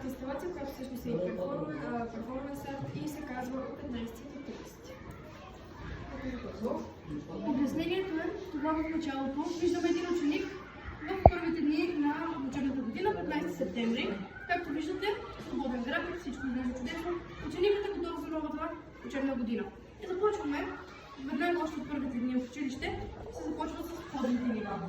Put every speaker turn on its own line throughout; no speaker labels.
тази инсталация, която всъщност е и перформанс арт и се казва от 15 до 30.
Обяснението е, това в началото виждаме един ученик в първите дни на учебната година, 15 септември. Както виждате, свободен график, всичко изглежда чудесно. Ученикът е готов за новата учебна година. И започваме, веднага още от първите дни в училище, се започва с входните нива.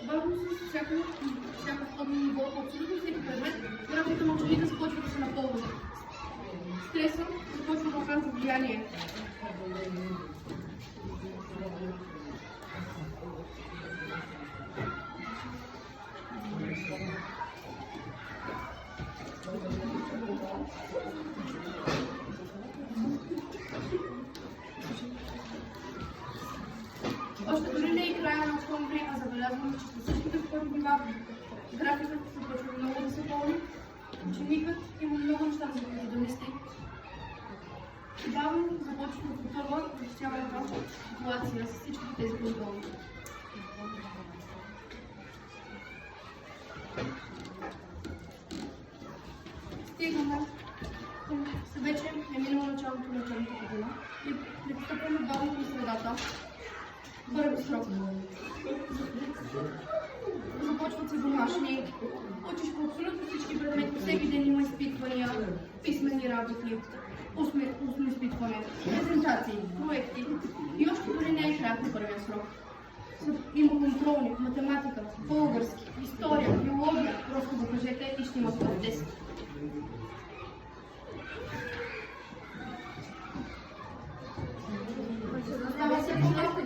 Важно с всяко входно ниво, абсолютно всеки предмет, графиката на ученика започва да се напълва. Стресът започва да оказва влияние. Още дори не е края на октомври, а забелязваме, че с всичките входни нива графикът започва много да се пълни, ученикът има много неща да мисли. И бавно започва да потърва в цялата ситуация с всичките тези контроли. Стигнаме към вече е минало началото на учебната година и пристъпваме бавно към средата. Първи срок. Започват се домашни. Учиш по абсолютно всички предмети. Всеки ден има изпитвания, писмени работи, устно изпитване, презентации, проекти. И още дори не е краят на първия срок. Има контролни, математика, български, история, биология. Просто го кажете и ще има 10. Става се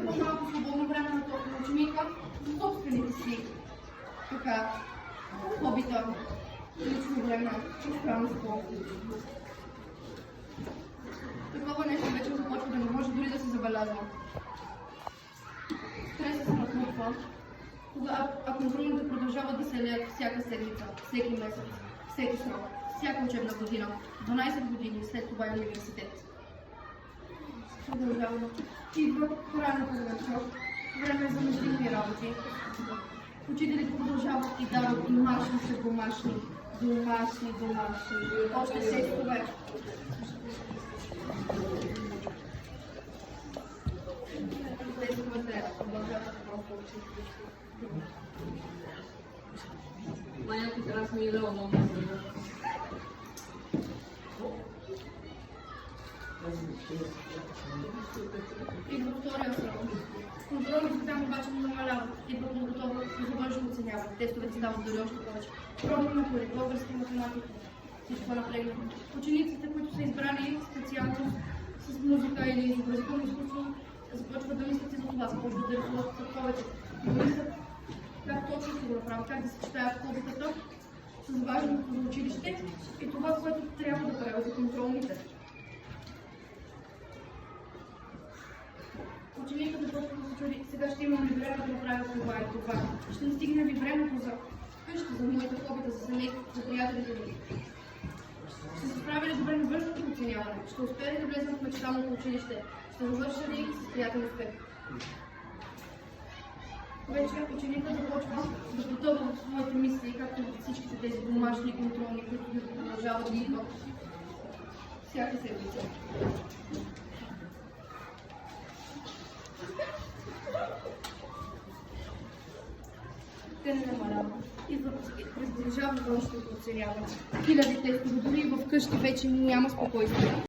по-малко свободно време на ученика за собствените си хобита, лично време, пространство. Такова нещо вече започва да не може дори да се забелязва. Стресът се натрупва, а контролните продължават да се леят всяка седмица, всеки месец, всеки срок, всяка учебна година, 12 години след това и университет. Продължаваме. Идва края на първия срок, време за междинни работи. Учителите продължават и дават и домашни след домашни. Още 6 човек.
Майя ти трябва да ми идва много.
Идва втория срок. Контролните там обаче не намаляват. Идва готово да завършно оценяват. Тестовете стават дори още повече. Пробни матури, български математика. Всичко напрегнато. Учениците, които са избрани специално с музика или изобразително изкуство, започват да мислят и за това, започват да рисуват повече. Да мислят как точно ще го направят, как да се читаят хобитата с важното за училище и това, което трябва да правят за контролните. Ученикът започва да се чуди, сега ще имам ли време да направя това и това. Ще не стигне ли времето за къща, за моите хобита, за семейството, за приятелите ми. Ще се справя ли добре на външното оценяване? Ще успея ли да влезем в мечтаното училище? Ще завърша ли с приятел успех? Вече ученикът започва да потъва в своите мисли, както и всичките тези домашни контролни, които продължават да идват всяка седмица. Те не намаляват. Идват през държавно външното оценяване. Хиляди тестове, дори вкъщи вече няма спокойствие.